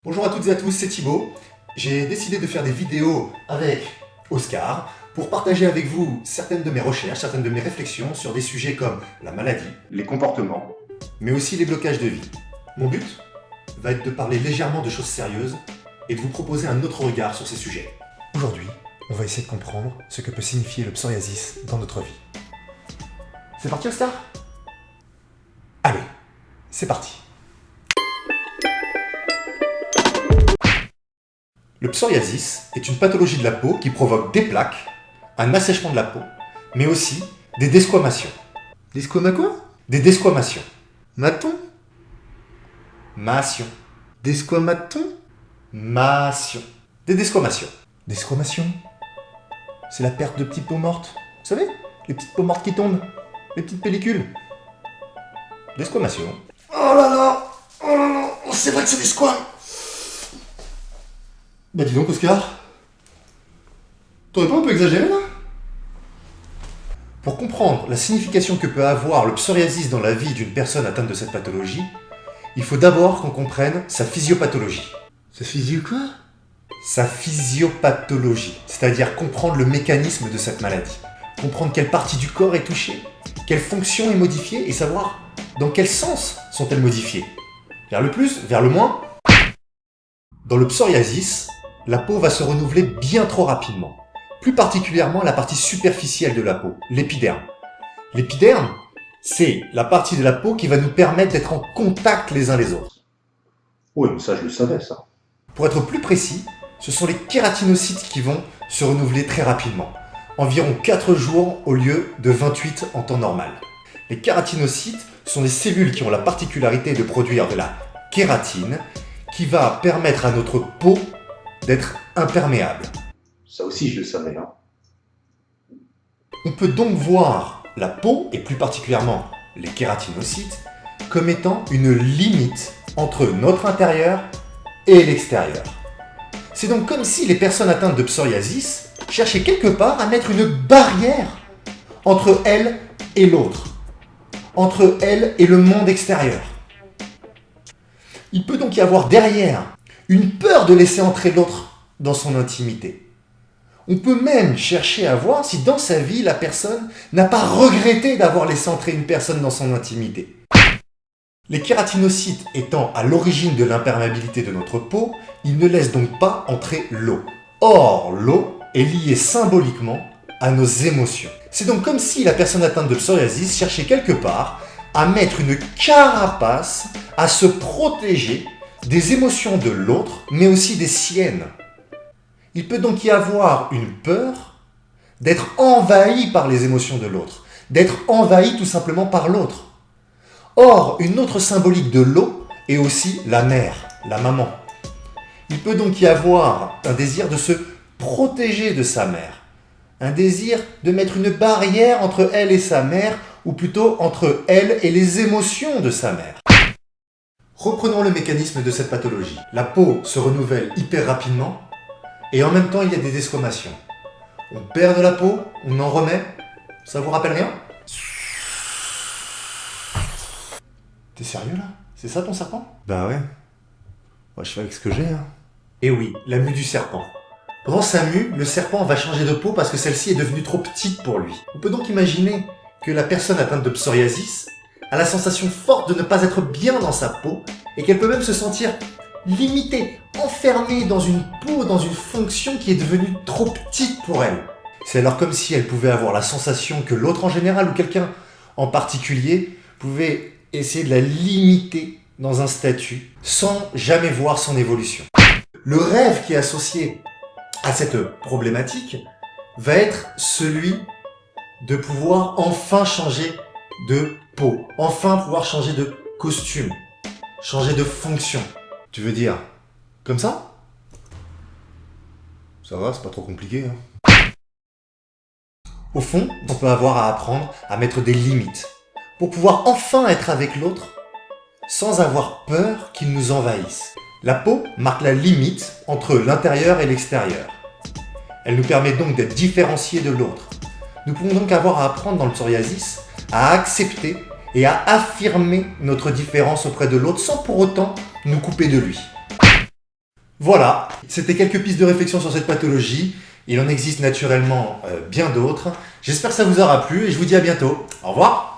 Bonjour à toutes et à tous, c'est Thibaut. J'ai décidé de faire des vidéos avec Oscar pour partager avec vous certaines de mes recherches, certaines de mes réflexions sur des sujets comme la maladie, les comportements, mais aussi les blocages de vie. Mon but va être de parler légèrement de choses sérieuses et de vous proposer un autre regard sur ces sujets. Aujourd'hui, on va essayer de comprendre ce que peut signifier le psoriasis dans notre vie. C'est parti Oscar ? Allez, c'est parti. Le psoriasis est une pathologie de la peau qui provoque des plaques, un assèchement de la peau, mais aussi des desquamations. Desquama quoi? Des desquamations. Maton? Mation. Desquamaton? Mation. Des desquamations. Desquamation? C'est la perte de petites peaux mortes. Vous savez? Les petites peaux mortes qui tombent. Les petites pellicules. Desquamation. Oh là, c'est vrai que c'est des squames. Bah dis donc Oscar, t'aurais pas un peu exagéré là? Pour comprendre la signification que peut avoir le psoriasis dans la vie d'une personne atteinte de cette pathologie, il faut d'abord qu'on comprenne sa physiopathologie. Ça physio quoi? Sa physiopathologie, c'est-à-dire comprendre le mécanisme de cette maladie. Comprendre quelle partie du corps est touchée, quelle fonction est modifiée et savoir dans quel sens sont-elles modifiées. Vers le plus, vers le moins. Dans le psoriasis, la peau va se renouveler bien trop rapidement. Plus particulièrement la partie superficielle de la peau, l'épiderme. L'épiderme, c'est la partie de la peau qui va nous permettre d'être en contact les uns les autres. Oui, mais ça je le savais ça. Pour être plus précis, ce sont les kératinocytes qui vont se renouveler très rapidement. Environ 4 jours au lieu de 28 en temps normal. Les kératinocytes sont des cellules qui ont la particularité de produire de la kératine qui va permettre à notre peau d'être imperméable. Ça aussi je le savais, hein. On peut donc voir la peau, et plus particulièrement les kératinocytes, comme étant une limite entre notre intérieur et l'extérieur. C'est donc comme si les personnes atteintes de psoriasis cherchaient quelque part à mettre une barrière entre elles et l'autre, entre elles et le monde extérieur. Il peut donc y avoir derrière une peur de laisser entrer l'autre dans son intimité. On peut même chercher à voir si dans sa vie, la personne n'a pas regretté d'avoir laissé entrer une personne dans son intimité. Les kératinocytes étant à l'origine de l'imperméabilité de notre peau, ils ne laissent donc pas entrer l'eau. Or, l'eau est liée symboliquement à nos émotions. C'est donc comme si la personne atteinte de psoriasis cherchait quelque part à mettre une carapace, à se protéger des émotions de l'autre, mais aussi des siennes. Il peut donc y avoir une peur d'être envahi par les émotions de l'autre, d'être envahi tout simplement par l'autre. Or, une autre symbolique de l'eau est aussi la mère, la maman. Il peut donc y avoir un désir de se protéger de sa mère, un désir de mettre une barrière entre elle et sa mère, ou plutôt entre elle et les émotions de sa mère. Reprenons le mécanisme de cette pathologie. La peau se renouvelle hyper rapidement et en même temps il y a des desquamations. On perd de la peau, on en remet. Ça vous rappelle rien? T'es sérieux là? C'est ça ton serpent? Bah ouais. Moi je fais avec ce que j'ai, hein. Eh oui, la mue du serpent. Pendant sa mue, le serpent va changer de peau parce que celle-ci est devenue trop petite pour lui. On peut donc imaginer que la personne atteinte de psoriasis a la sensation forte de ne pas être bien dans sa peau et qu'elle peut même se sentir limitée, enfermée dans une peau, dans une fonction qui est devenue trop petite pour elle. C'est alors comme si elle pouvait avoir la sensation que l'autre en général ou quelqu'un en particulier pouvait essayer de la limiter dans un statut sans jamais voir son évolution. Le rêve qui est associé à cette problématique va être celui de pouvoir enfin changer de peau, enfin pouvoir changer de costume, changer de fonction. Tu veux dire comme ça? Ça va, c'est pas trop compliqué, hein. Au fond, on peut avoir à apprendre à mettre des limites pour pouvoir enfin être avec l'autre sans avoir peur qu'il nous envahisse. La peau marque la limite entre l'intérieur et l'extérieur. Elle nous permet donc d'être différenciés de l'autre. Nous pouvons donc avoir à apprendre dans le psoriasis à accepter et à affirmer notre différence auprès de l'autre sans pour autant nous couper de lui. Voilà, c'était quelques pistes de réflexion sur cette pathologie. Il en existe naturellement bien d'autres. J'espère que ça vous aura plu et je vous dis à bientôt. Au revoir.